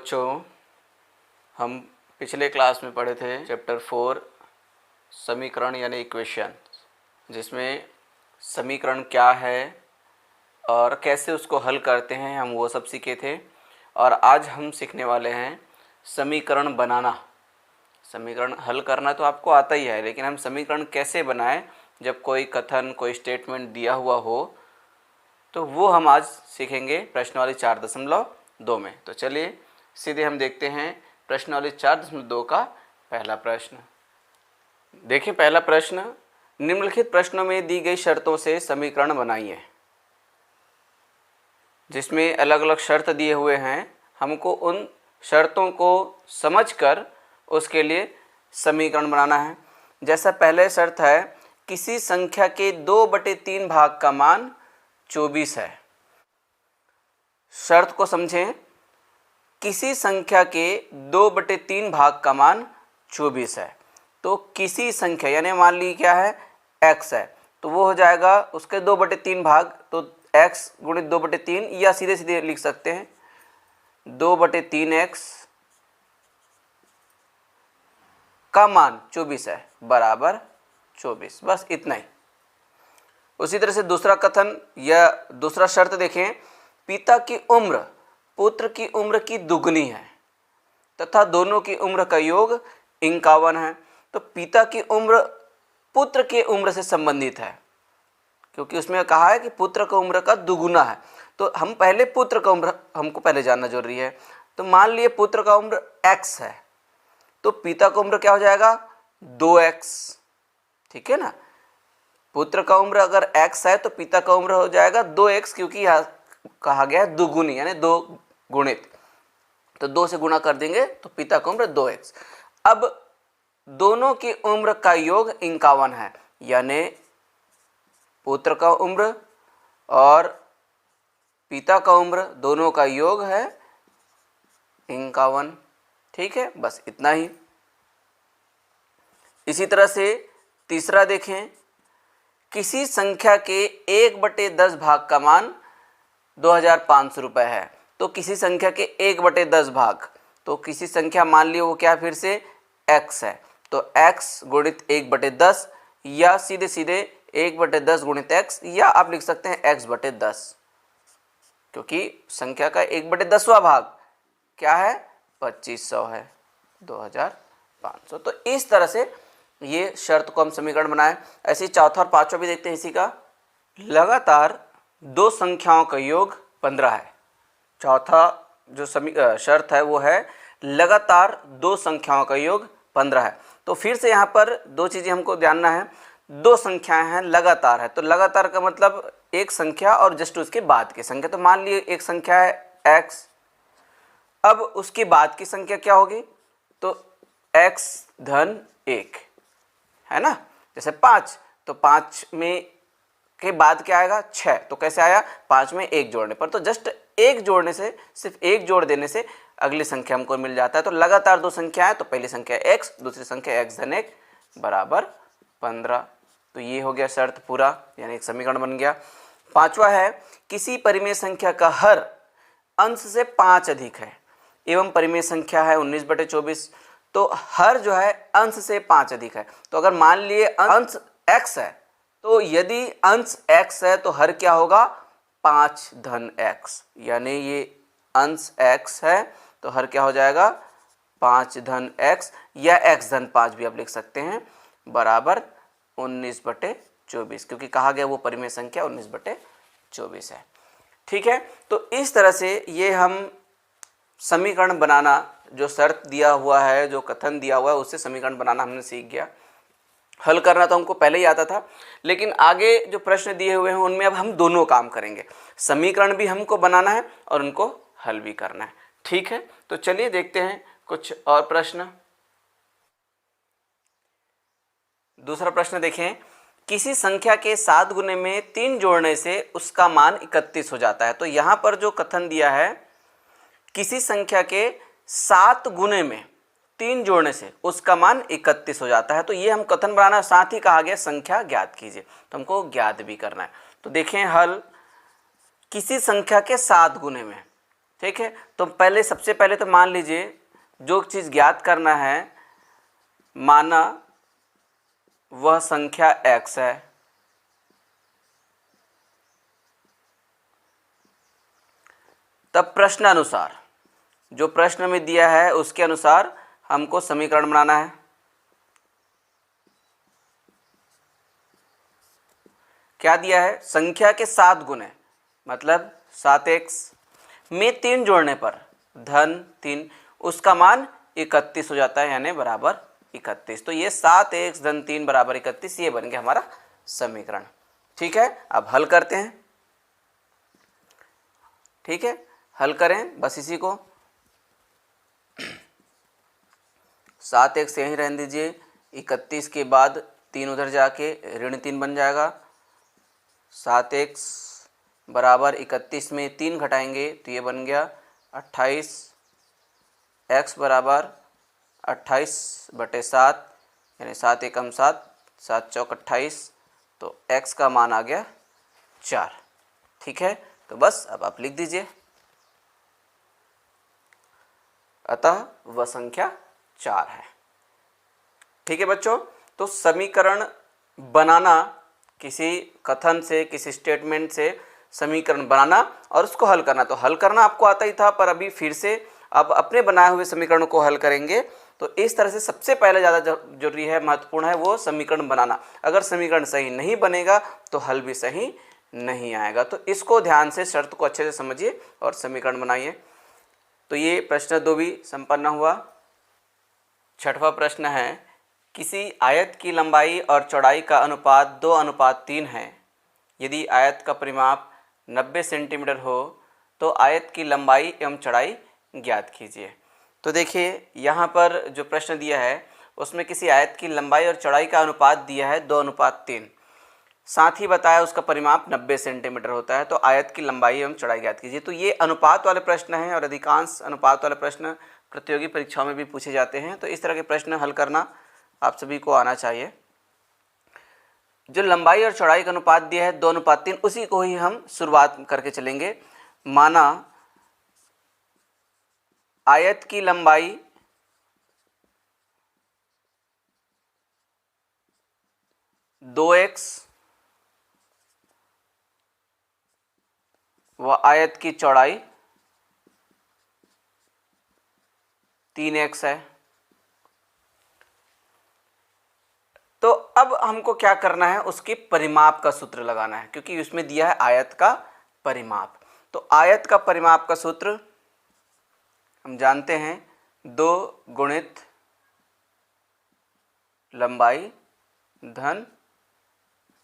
बच्चों, हम पिछले क्लास में पढ़े थे चैप्टर 4 समीकरण यानी इक्वेशन, जिसमें समीकरण क्या है और कैसे उसको हल करते हैं हम वो सब सीखे थे। और आज हम सीखने वाले हैं समीकरण बनाना। समीकरण हल करना तो आपको आता ही है, लेकिन हम समीकरण कैसे बनाएं जब कोई कथन कोई स्टेटमेंट दिया हुआ हो, तो वो हम आज सीखेंगे प्रश्नावली 4.2 में। तो चलिए सीधे हम देखते हैं प्रश्नावली 4.2 का पहला प्रश्न। देखिए पहला प्रश्न, निम्नलिखित प्रश्नों में दी गई शर्तों से समीकरण बनाइए। जिसमें अलग अलग शर्त दिए हुए हैं, हमको उन शर्तों को समझकर उसके लिए समीकरण बनाना है। जैसा पहले शर्त है, किसी संख्या के 2/3 भाग का मान 24 है। शर्त को समझें, किसी संख्या के 2/3 भाग का मान 24 है। तो किसी संख्या यानी मान ली क्या है, x है, तो वो हो जाएगा उसके 2/3 भाग, तो x गुणित 2/3, या सीधे सीधे लिख सकते हैं 2/3x का मान 24 है बराबर 24। बस इतना ही। उसी तरह से दूसरा कथन या दूसरा शर्त देखें, पिता की उम्र पुत्र की उम्र की दुगनी है तथा दोनों की उम्र का योग 51 है। तो पिता की उम्र पुत्र के उम्र से संबंधित है, क्योंकि उसमें कहा है कि पुत्र का उम्र का दुगुना है। तो हम पहले पुत्र का उम्र हमको पहले जानना जरूरी है। तो मान लिए पुत्र का उम्र x है, तो पिता का उम्र क्या हो जाएगा 2x। ठीक है ना, पुत्र का उम्र अगर x है तो पिता का उम्र हो जाएगा 2x, क्योंकि यहाँ कहा गया है दुगुनी यानी 2 गुणित, तो 2 से गुणा कर देंगे तो पिता का उम्र 2x। अब दोनों की उम्र का योग 51 है, यानी पुत्र का उम्र और पिता का उम्र दोनों का योग है 51। ठीक है, बस इतना ही। इसी तरह से तीसरा देखें, किसी संख्या के 1/10 भाग का मान 2500 रुपये है। तो किसी संख्या के 1/10 भाग, तो किसी संख्या मान ली वो क्या फिर से x है, तो x गुणित 1/10, या सीधे सीधे 1/10 गुणित x, या आप लिख सकते हैं x/10, क्योंकि संख्या का 1/10वां भाग क्या है 2500 है 2500। तो इस तरह से ये शर्त को हम समीकरण बनाएं। ऐसे ही चौथा और पांचवा भी देखते हैं इसी का। लगातार 2 संख्याओं का योग 15 है। चौथा जो शर्त है वो है लगातार 2 संख्याओं का योग 15 है। तो फिर से यहाँ पर 2 चीज़ें हमको जानना है। 2 संख्याएं हैं, लगातार है, तो लगातार का मतलब एक संख्या और जस्ट उसके बाद की संख्या। तो मान लिए एक संख्या है x, अब उसके बाद की संख्या क्या होगी, तो x-1 है ना। जैसे 5, तो 5 में के बाद क्या आएगा 6, तो कैसे आया 5 में 1 जोड़ने पर, तो जस्ट 1 जोड़ने से, सिर्फ 1 जोड़ देने से अगली संख्या हमको मिल जाता है। तो लगातार 2 संख्या है, तो पहली संख्या x, दूसरी संख्या x-1 बराबर 15। तो ये हो गया शर्त पूरा, यानी एक समीकरण बन गया। पांचवा है, किसी परिमेय संख्या का हर अंश से 5 अधिक है एवं परिमेय संख्या है 19/24, तो हर जो है अंश से 5 अधिक है। तो अगर मान लिए अंश x है, तो यदि अंश x है तो हर क्या होगा 5-x, यानी ये अंश x है तो हर क्या हो जाएगा 5-x, या x-5 भी आप लिख सकते हैं बराबर 19/24, क्योंकि कहा गया वो परिमेय संख्या 19/24 है। ठीक है, तो इस तरह से ये हम समीकरण बनाना, जो शर्त दिया हुआ है, जो कथन दिया हुआ है, उससे समीकरण बनाना हमने सीख गया। हल करना तो हमको पहले ही आता था, लेकिन आगे जो प्रश्न दिए हुए हैं उनमें अब हम दोनों काम करेंगे। समीकरण भी हमको बनाना है और उनको हल भी करना है। ठीक है, तो चलिए देखते हैं कुछ और प्रश्न। दूसरा प्रश्न देखें, किसी संख्या के 7 गुने में 3 जोड़ने से उसका मान 31 हो जाता है। तो यहाँ पर जो कथन दिया है, किसी संख्या के 7 गुने में 3 जोड़ने से उसका मान 31 हो जाता है। तो ये हम कथन बनाना, साथ ही कहा गया संख्या ज्ञात कीजिए, तो हमको ज्ञात भी करना है। तो देखें हल, किसी संख्या के 7 गुने में, ठीक है, तो पहले सबसे पहले तो मान लीजिए जो चीज़ ज्ञात करना है, माना वह संख्या x है, तब प्रश्नानुसार जो प्रश्न में दिया है उसके अनुसार हमको समीकरण बनाना है। क्या दिया है? संख्या के 7 गुने, मतलब 7x में 3 जोड़ने पर धन 3, उसका मान 31 हो जाता है, यानी बराबर 31। तो ये 7x धन 3 बराबर 31, ये बन गया हमारा समीकरण। ठीक है, अब हल करते हैं। ठीक है, हल करें बस इसी को। 7x यहीं रहने दीजिए, 31 के बाद 3 उधर जाके ऋण 3 बन जाएगा। 7x बराबर 31 में 3 घटाएंगे तो ये बन गया 28। x बराबर 28/7, यानी 7 एकम 7, 7 चौक 28, तो x का मान आ गया 4। ठीक है, तो बस अब आप लिख दीजिए, अतः वह संख्या 4 है। ठीक है बच्चों, तो समीकरण बनाना, किसी कथन से, किसी स्टेटमेंट से समीकरण बनाना और उसको हल करना, तो हल करना आपको आता ही था, पर अभी फिर से अब अपने बनाए हुए समीकरणों को हल करेंगे। तो इस तरह से सबसे पहले ज़्यादा जरूरी है, महत्वपूर्ण है वो समीकरण बनाना। अगर समीकरण सही नहीं बनेगा तो हल भी सही नहीं आएगा। तो इसको ध्यान से, शर्त को अच्छे से समझिए और समीकरण बनाइए। तो ये प्रश्न 2 भी संपन्न हुआ। छठवां प्रश्न है, किसी आयत की लंबाई और चौड़ाई का अनुपात 2:3 है। यदि आयत का परिमाप 90 सेंटीमीटर हो तो आयत की लंबाई एवं चौड़ाई ज्ञात कीजिए। तो देखिए यहाँ पर जो प्रश्न दिया है उसमें किसी आयत की लंबाई और चौड़ाई का अनुपात दिया है 2:3, साथ ही बताया उसका परिमाप 90 सेंटीमीटर होता है, तो आयत की लंबाई एवं चौड़ाई ज्ञात कीजिए। तो ये अनुपात वाले प्रश्न हैं और अधिकांश अनुपात वाले प्रश्न प्रतियोगी परीक्षाओं में भी पूछे जाते हैं। तो इस तरह के प्रश्न हल करना आप सभी को आना चाहिए। जो लंबाई और चौड़ाई का अनुपात दिया है 2:3, उसी को ही हम शुरुआत करके चलेंगे। माना आयत की लंबाई 2x व आयत की चौड़ाई 3x है। तो अब हमको क्या करना है, उसके परिमाप का सूत्र लगाना है, क्योंकि उसमें दिया है आयत का परिमाप। तो आयत का परिमाप का सूत्र हम जानते हैं, 2 गुणित लंबाई धन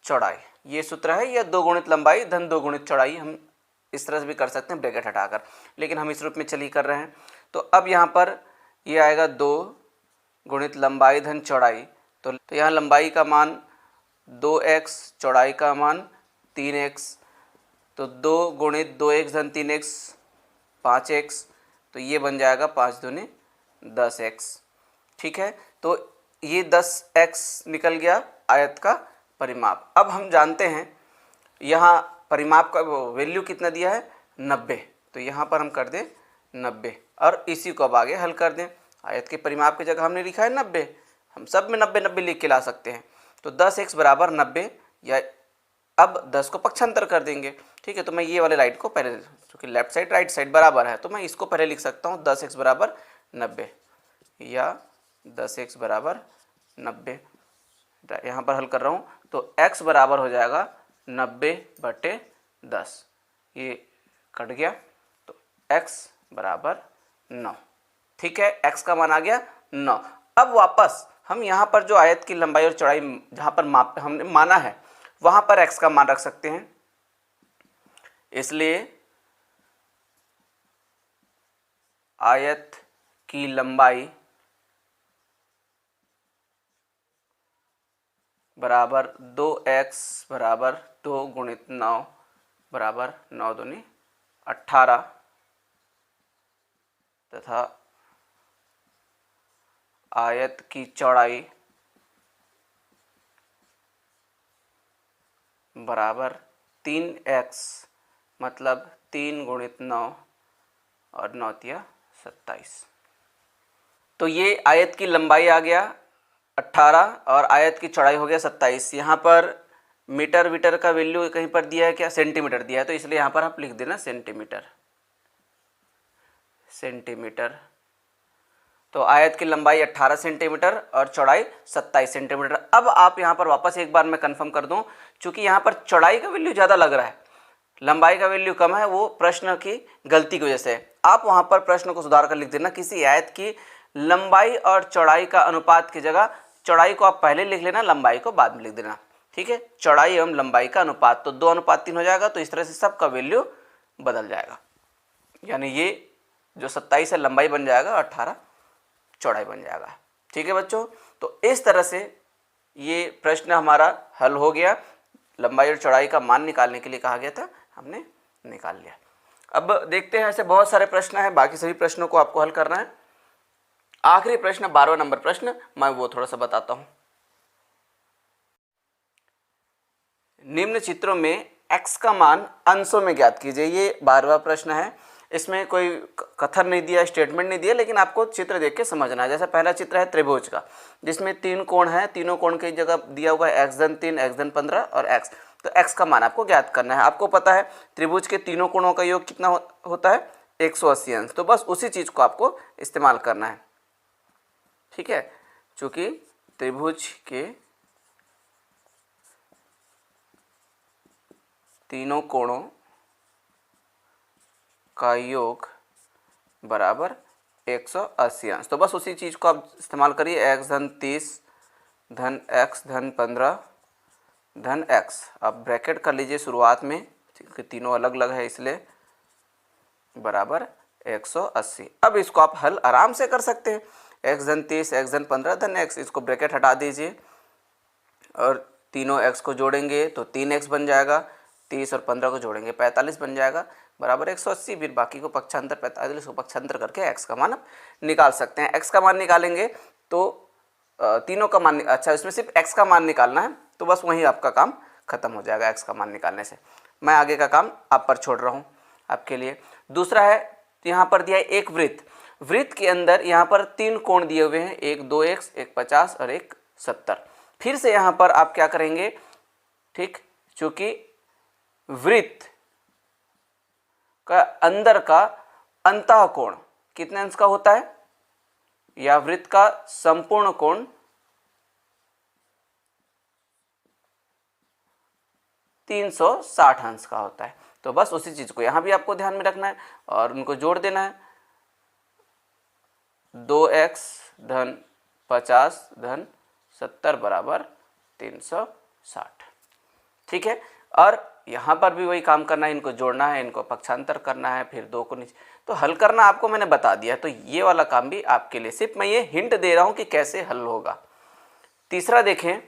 चौड़ाई, ये सूत्र है। या 2 गुणित लंबाई धन 2 गुणित चौड़ाई, हम इस तरह से भी कर सकते हैं ब्रैकेट हटाकर, लेकिन हम इस रूप में चलिए कर रहे हैं। तो अब यहाँ पर ये आएगा 2 गुणित लंबाई धन चौड़ाई। तो यहाँ लंबाई का मान 2x, चौड़ाई का मान 3x, तो 2 गुणित 2x धन 3x 5x, तो ये बन जाएगा 5 दूनी 10x। ठीक है, तो ये 10x निकल गया आयत का परिमाप। अब हम जानते हैं यहाँ परिमाप का वैल्यू कितना दिया है, 90, तो यहाँ पर हम कर दें 90 और इसी को अब आगे हल कर दें। आयत के परिमाप की जगह हमने लिखा है 90, हम सब में 90 लिख के ला सकते हैं। तो 10x बराबर 90, या अब 10 को पक्षांतर कर देंगे। ठीक है, तो मैं ये वाले लाइट को पहले, क्योंकि लेफ्ट साइड राइट साइड बराबर है, तो मैं इसको पहले लिख सकता हूँ 10x बराबर 90, या 10x बराबर 90। यहाँ पर हल कर रहा हूँ तो x बराबर हो जाएगा 90/10, ये कट गया, तो x बराबर 9। ठीक है, x का मान आ गया 9। अब वापस हम यहाँ पर जो आयत की लंबाई और चौड़ाई जहाँ पर माप हमने माना है वहाँ पर x का मान रख सकते हैं। इसलिए आयत की लंबाई बराबर 2x बराबर 2 गुणित 9 बराबर 9 दूनी 18, तथा आयत की चौड़ाई बराबर 3x, मतलब 3 गुणित 9 और 9 तिया 27। तो ये आयत की लंबाई आ गया 18 और आयत की चौड़ाई हो गया 27। यहाँ पर मीटर वीटर का वैल्यू कहीं पर दिया है क्या, सेंटीमीटर दिया है, तो इसलिए यहाँ पर आप लिख देना सेंटीमीटर। तो आयत की लंबाई 18 सेंटीमीटर और चौड़ाई 27 सेंटीमीटर। अब आप यहाँ पर वापस एक बार मैं कंफर्म कर दूँ, चूंकि यहाँ पर चौड़ाई का वैल्यू ज़्यादा लग रहा है, लंबाई का वैल्यू कम है, वो प्रश्न की गलती की वजह से। आप वहाँ पर प्रश्न को सुधार कर लिख देना, किसी आयत की लंबाई और चौड़ाई का अनुपात की जगह चौड़ाई को आप पहले लिख लेना, लंबाई को बाद में लिख देना। ठीक है, चौड़ाई एवं लंबाई का अनुपात, तो 2:3 हो जाएगा। तो इस तरह से सबका वैल्यू बदल जाएगा, यानी ये जो 27 है लंबाई बन जाएगा, 18 चौड़ाई बन जाएगा। ठीक है बच्चों, तो इस तरह से ये प्रश्न हमारा हल हो गया। लंबाई और चौड़ाई का मान निकालने के लिए कहा गया था, हमने निकाल लिया। अब देखते हैं, ऐसे बहुत सारे प्रश्न हैं, बाकी सभी प्रश्नों को आपको हल करना है। आखिरी प्रश्न 12वां नंबर प्रश्न, मैं वो थोड़ा सा बताता हूं। निम्न चित्रों में x का मान अंशों में ज्ञात कीजिए। ये 12वां प्रश्न है। इसमें कोई कथन नहीं दिया, स्टेटमेंट नहीं दिया, लेकिन आपको चित्र देख के समझना है। जैसा पहला चित्र है त्रिभुज का, जिसमें 3 कोण है, तीनों कोण की जगह दिया हुआ है x3, x15 और x। तो x का मान आपको ज्ञात करना है। आपको पता है त्रिभुज के तीनों कोणों का योग कितना होता है, 180 अंश। तो बस उसी चीज़ को आपको इस्तेमाल करना है। ठीक है, चूँकि त्रिभुज के तीनों कोणों का योग बराबर 180 अंश, तो बस उसी चीज़ को आप इस्तेमाल करिए। x धन 30 धन x धन 15 धन x। आप ब्रैकेट कर लीजिए शुरुआत में, क्योंकि तीनों अलग अलग है इसलिए, बराबर 180। अब इसको आप हल आराम से कर सकते हैं। x धन 30 x धन 15 धन x, इसको ब्रैकेट हटा दीजिए और तीनों x को जोड़ेंगे तो 3x बन जाएगा, 30 और 15 को जोड़ेंगे 45 बन जाएगा, बराबर 180। फिर बाकी को पक्षांतर 45 को पक्षांतर करके x का मान आप निकाल सकते हैं। x का मान निकालेंगे तो तीनों का मान, अच्छा इसमें सिर्फ x का मान निकालना है, तो बस वहीं आपका काम खत्म हो जाएगा x का मान निकालने से। मैं आगे का काम आप पर छोड़ रहा हूँ आपके लिए। दूसरा है, यहाँ पर दिया है एक वृत्त। वृत्त के अंदर यहाँ पर 3 कोण दिए हुए हैं, एक 2x, एक 50 और एक 70। फिर से यहाँ पर आप क्या करेंगे, ठीक, चूँकि वृत्त का अंदर का अंतः कोण कितने अंश का होता है, या वृत्त का संपूर्ण कोण 360 अंश का होता है। तो बस उसी चीज को यहाँ भी आपको ध्यान में रखना है और उनको जोड़ देना है। 2x धन 50 धन 70 बराबर 360। ठीक है, और यहाँ पर भी वही काम करना है, इनको जोड़ना है, इनको पक्षांतर करना है, फिर 2 को नीचे, तो हल करना आपको मैंने बता दिया। तो ये वाला काम भी आपके लिए, सिर्फ मैं ये हिंट दे रहा हूँ कि कैसे हल होगा। तीसरा देखें,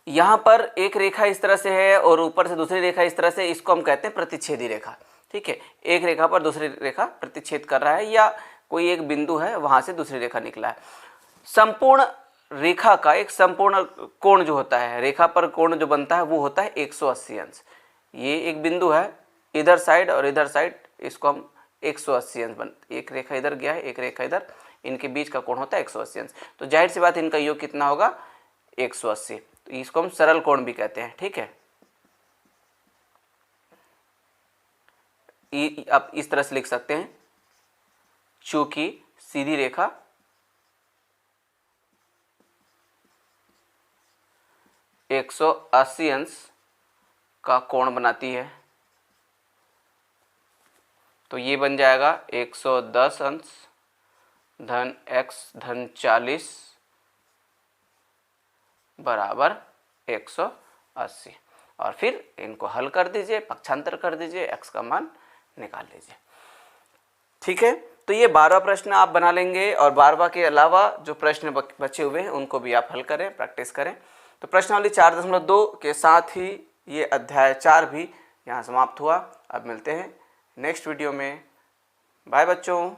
यहाँ पर एक रेखा इस तरह से है और ऊपर से दूसरी रेखा इस तरह से, इसको हम कहते हैं प्रतिच्छेदी रेखा। ठीक है, एक रेखा पर दूसरी रेखा प्रतिच्छेद कर रहा है, या कोई एक बिंदु है वहाँ से दूसरी रेखा निकला है। संपूर्ण रेखा का एक संपूर्ण कोण जो होता है, रेखा पर कोण जो बनता है वो होता है 180 अंश। ये एक बिंदु है, इधर साइड और इधर साइड, इसको हम 180 अंश बन, एक रेखा इधर गया है, एक रेखा इधर, इनके बीच का कोण होता है 180 अंश। तो जाहिर सी बात इनका योग कितना होगा, 180। तो इसको हम सरल कोण भी कहते हैं। ठीक है, आप इस तरह से लिख सकते हैं, चूंकि सीधी रेखा एक 180 अंश का कोण बनाती है, तो ये बन जाएगा 110 अंश धन x धन 40 बराबर 180। और फिर इनको हल कर दीजिए, पक्षांतर कर दीजिए, x का मान निकाल लीजिए। ठीक है, तो ये 12वां प्रश्न आप बना लेंगे और 12वां के अलावा जो प्रश्न बचे हुए हैं उनको भी आप हल करें, प्रैक्टिस करें। तो प्रश्नावली 4.2 के साथ ही ये अध्याय 4 भी यहाँ समाप्त हुआ। अब मिलते हैं नेक्स्ट वीडियो में। बाय बच्चों।